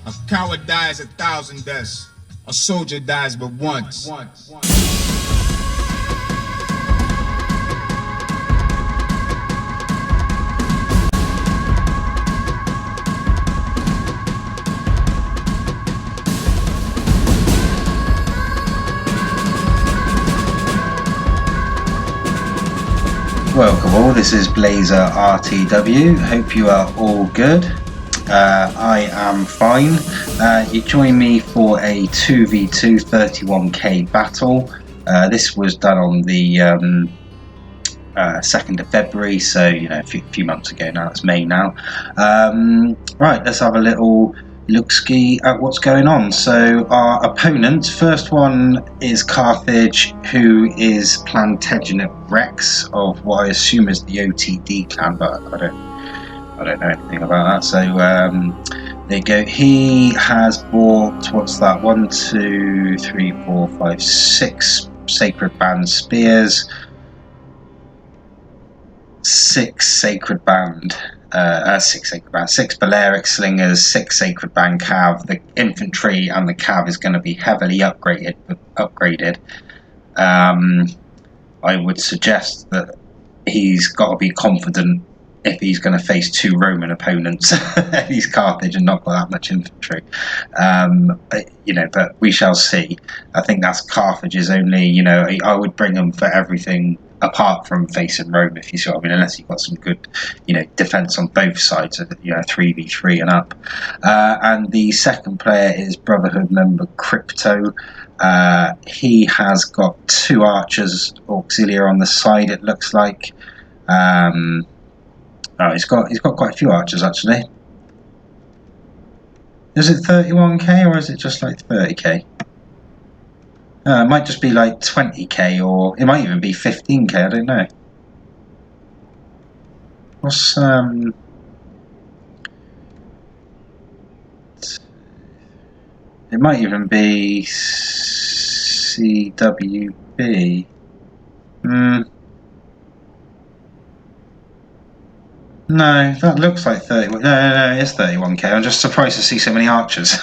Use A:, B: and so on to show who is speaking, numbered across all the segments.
A: A coward dies 1,000 deaths. A soldier dies but once.
B: Welcome all, this is Blaezer RTW, hope you are all good. I am fine. You join me for a 2v2 31k battle. This was done on the 2nd of February, so a few months ago now. It's May now. Right, let's have a little look-ski at what's going on. So our opponent, first one is Carthage, who is Plantagenet Rex of what I assume is the OTD clan, but I don't know anything about that. So there you go. He has bought, what's that, 1, 2, 3, 4, 5, 6 Sacred Band Spears, 6 Balearic Slingers, 6 Sacred Band Cav. The infantry and the Cav is going to be heavily upgraded. I would suggest that he's got to be confident if he's going to face 2 Roman opponents. He's Carthage and not got that much infantry. But we shall see. I think that's Carthage's only, I would bring him for everything apart from facing Rome, if you see what I mean, unless you've got some good, defense on both sides of 3v3 and up. And the second player is Brotherhood member Crypto. He has got 2 archers auxiliary on the side, it looks like. He's got quite a few archers actually. Is it 31k or is it just like 30k? It might just be like 20k, or it might even be 15k, I don't know. What's it might even be CWB. No, that looks like 30. No, it's 31k. I'm just surprised to see so many archers.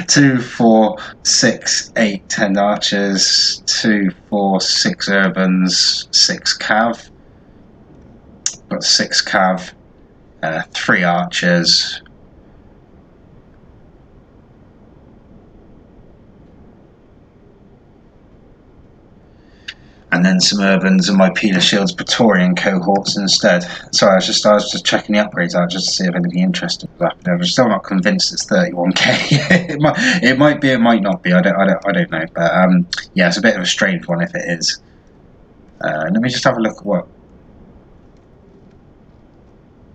B: 2, 4, 6, 8, 10 archers. 2, 4, 6 urbans, 6 cav. Got 6 cav, 3 archers. And then some urbans and my Peeler Shields Praetorian cohorts instead. Sorry, I was just checking the upgrades out just to see if anything interesting was happening. I'm still not convinced it's 31k. it might be, it might not be. I don't know. But yeah, it's a bit of a strange one if it is. Let me just have a look at what.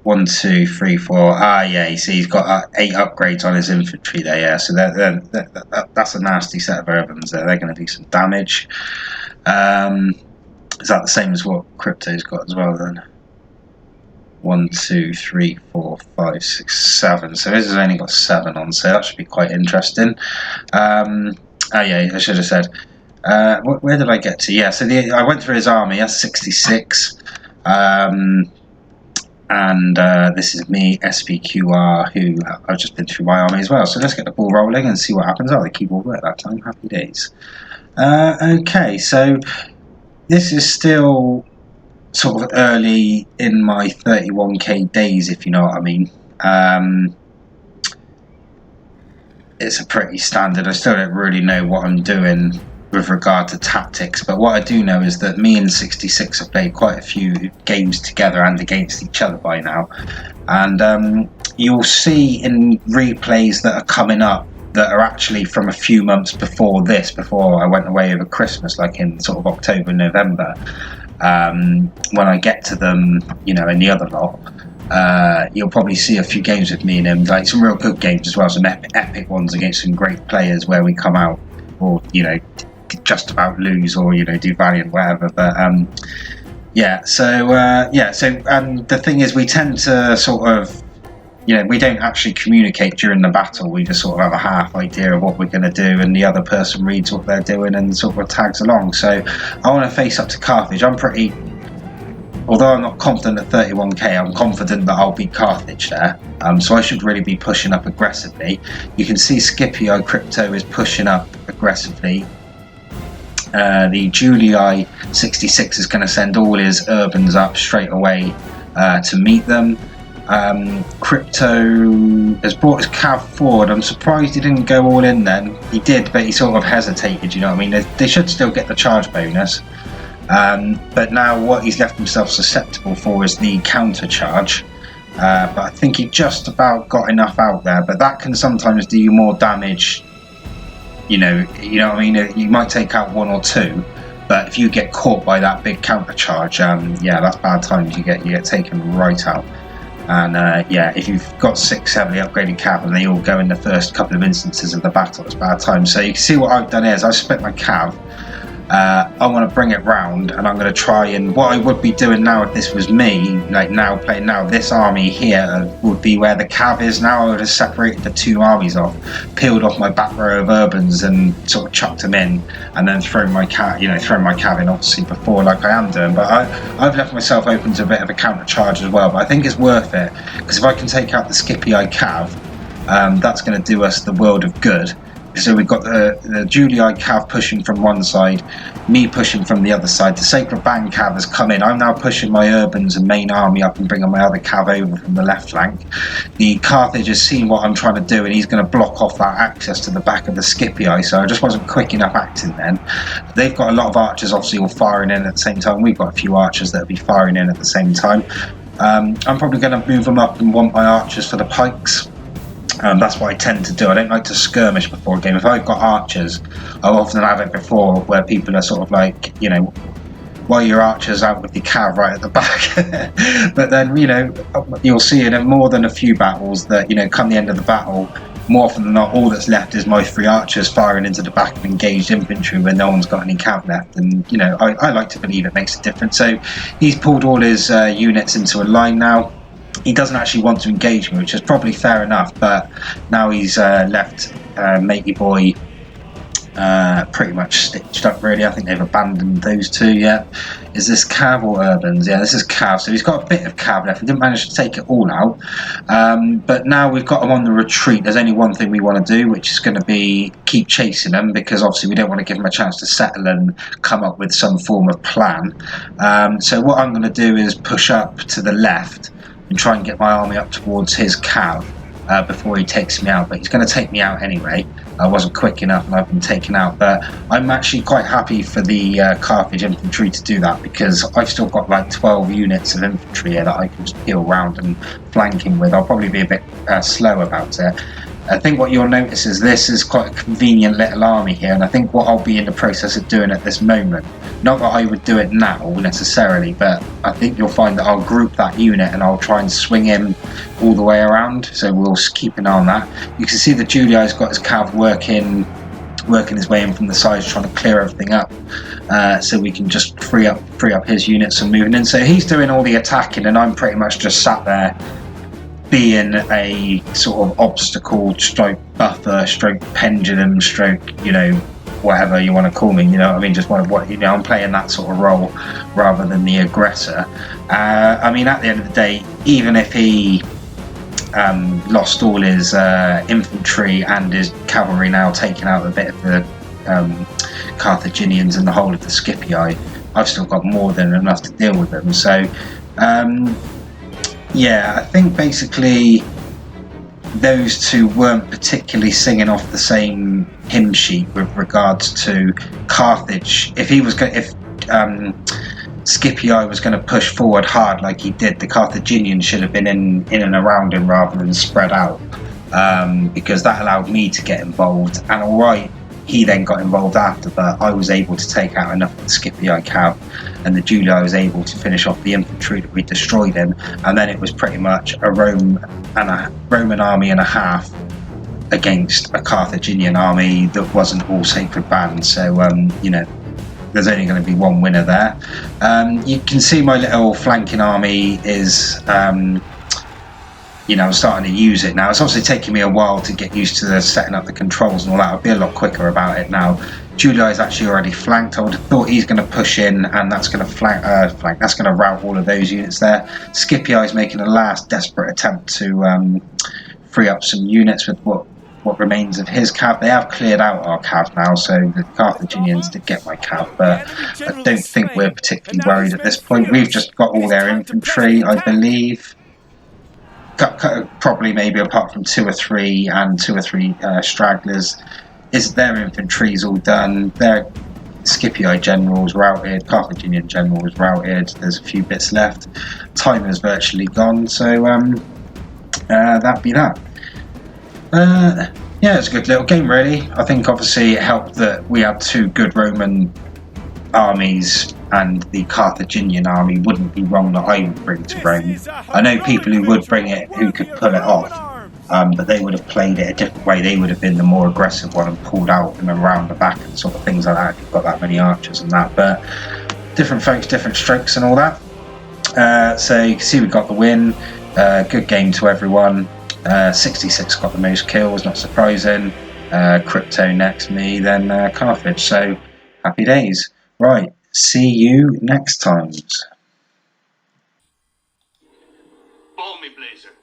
B: 1, 2, 3, 4. Yeah, you see he's got 8 upgrades on his infantry there. Yeah, so that's a nasty set of urbans there. They're going to do some damage. Is that the same as what Crypto's got as well then? 1, 2, 3, 4, 5, 6, 7. So his has only got 7 on, so that should be quite interesting. Yeah, I should have said. Where did I get to? Yeah, so I went through his army. That's 66. And this is me, SPQR, who I've just been through my army as well. So let's get the ball rolling and see what happens. Oh, the keyboard worked that time. Happy days. Okay, so this is still sort of early in my 31k days, if you know what I mean. It's a pretty standard. I still don't really know what I'm doing with regard to tactics, but what I do know is that me and 66 have played quite a few games together and against each other by now, and you'll see in replays that are coming up that are actually from a few months before I went away over Christmas, like in sort of October, November. When I get to them, in the other lot, you'll probably see a few games with me and him, like some real good games as well, some epic ones against some great players where we come out or, just about lose or, do valiant, whatever. But so the thing is, we tend to sort of, we don't actually communicate during the battle. We just sort of have a half idea of what we're going to do, and the other person reads what they're doing and sort of tags along. So I want to face up to Carthage. I'm pretty although I'm not confident at 31k, I'm confident that I'll beat Carthage there. So I should really be pushing up aggressively. You can see Scipio Crypto is pushing up aggressively. The Julii 66 is going to send all his urbans up straight away to meet them. Crypto has brought his cav forward. I'm surprised he didn't go all in then. He did, but he sort of hesitated, you know what I mean? They should still get the charge bonus. But now what he's left himself susceptible for is the counter charge. But I think he just about got enough out there, but that can sometimes do you more damage. You know what I mean? You might take out one or two, but if you get caught by that big counter charge, yeah, that's bad times. You get taken right out. And yeah, if you've got 6 heavily upgraded cav and they all go in the first couple of instances of the battle, it's bad times. So you can see what I've done here is I've split my cav. I want to bring it round, and I'm going to try, and what I would be doing now if this was me, like now playing now, this army here would be where the cav is now. I would have separated the 2 armies off, peeled off my back row of urbans and sort of chucked them in, and then thrown my cav in obviously before, like I am doing. But I've left myself open to a bit of a counter charge as well, but I think it's worth it, because if I can take out the Scipii cav, that's going to do us the world of good. So we've got the Julii cav pushing from one side, me pushing from the other side. The Sacred Band cav has come in. I'm now pushing my urbans and main army up and bringing my other cav over from the left flank. The Carthage has seen what I'm trying to do, and he's going to block off that access to the back of the Scipii, so I just wasn't quick enough acting then. They've got a lot of archers obviously all firing in at the same time. We've got a few archers that will be firing in at the same time. I'm probably going to move them up and want my archers for the pikes. That's what I tend to do. I don't like to skirmish before a game. If I've got archers, I'll often have it before where people are sort of like, you know, why your archers out with the cav right at the back. But then, you know, you'll see in more than a few battles that, you know, come the end of the battle, more often than not, all that's left is my 3 archers firing into the back of engaged infantry when no one's got any cav left. And, you know, I like to believe it makes a difference. So he's pulled all his units into a line now. He doesn't actually want to engage me, which is probably fair enough, but now he's left Matey Boy pretty much stitched up, really. I think they've abandoned those 2 yet. Is this cav or urbans? Yeah, this is cav, so he's got a bit of cav left. He didn't manage to take it all out, but now we've got him on the retreat. There's only one thing we want to do, which is going to be keep chasing him, because obviously we don't want to give him a chance to settle and come up with some form of plan. So what I'm going to do is push up to the left and try and get my army up towards his cav before he takes me out, but he's going to take me out anyway. I wasn't quick enough and I've been taken out, but I'm actually quite happy for the Carthage infantry to do that, because I've still got like 12 units of infantry here that I can just peel around and flank him with. I'll probably be a bit slow about it. I think what you'll notice is this is quite a convenient little army here, and I think what I'll be in the process of doing at this moment, not that I would do it now necessarily, but I think you'll find that I'll group that unit and I'll try and swing him all the way around, so we'll keep an eye on that. You can see the Julii's got his cav working his way in from the sides, trying to clear everything up, so we can just free up his units and moving in. So he's doing all the attacking and I'm pretty much just sat there being a sort of obstacle stroke buffer stroke pendulum stroke, you know, whatever you want to call me, you know what I mean, just what you know, I'm playing that sort of role rather than the aggressor. I mean, at the end of the day, even if he lost all his infantry and his cavalry, now taking out a bit of the Carthaginians and the whole of the Scipii, I've still got more than enough to deal with them. So yeah, I think basically those 2 weren't particularly singing off the same hymn sheet with regards to Carthage. If Scipii was going to push forward hard like he did, the Carthaginians should have been in and around him rather than spread out, because that allowed me to get involved. And alright, he then got involved after, but I was able to take out enough of the Scipii cav, and the Julii was able to finish off the infantry that we destroyed him, and then it was pretty much a Roman army and a half against a Carthaginian army that wasn't all Sacred Band. So you know, there's only going to be one winner there. You can see my little flanking army is you know, I'm starting to use it now. It's obviously taking me a while to get used to setting up the controls and all that. I'll be a lot quicker about it now, Julia's actually already flanked. I would have thought he's going to push in, and that's going to flank. That's going to rout all of those units there. Scipio is making a last desperate attempt to free up some units with what remains of his cav. They have cleared out our cav now, so the Carthaginians did get my cav, but I don't think we're particularly worried at this point. We've just got all their infantry, I believe. Probably maybe apart from two or three stragglers. Is their infantry's all done? Their Scipio generals routed, Carthaginian generals routed. There's a few bits left. Timer's virtually gone, so that'd be that. Yeah, it's a good little game, really. I think obviously it helped that we had two good Roman armies, and the Carthaginian army wouldn't be wrong that I would bring to Rome. I know people who would bring it who could pull it off, but they would have played it a different way. They would have been the more aggressive one and pulled out and around the back and sort of things like that. You've got that many archers and that, but different folks, different strokes and all that. So you can see we got the win. Good game to everyone. 66 got the most kills, not surprising. Crypto next, me, then Carthage. So happy days. Right, see you next time.
C: Follow me, Blaezer.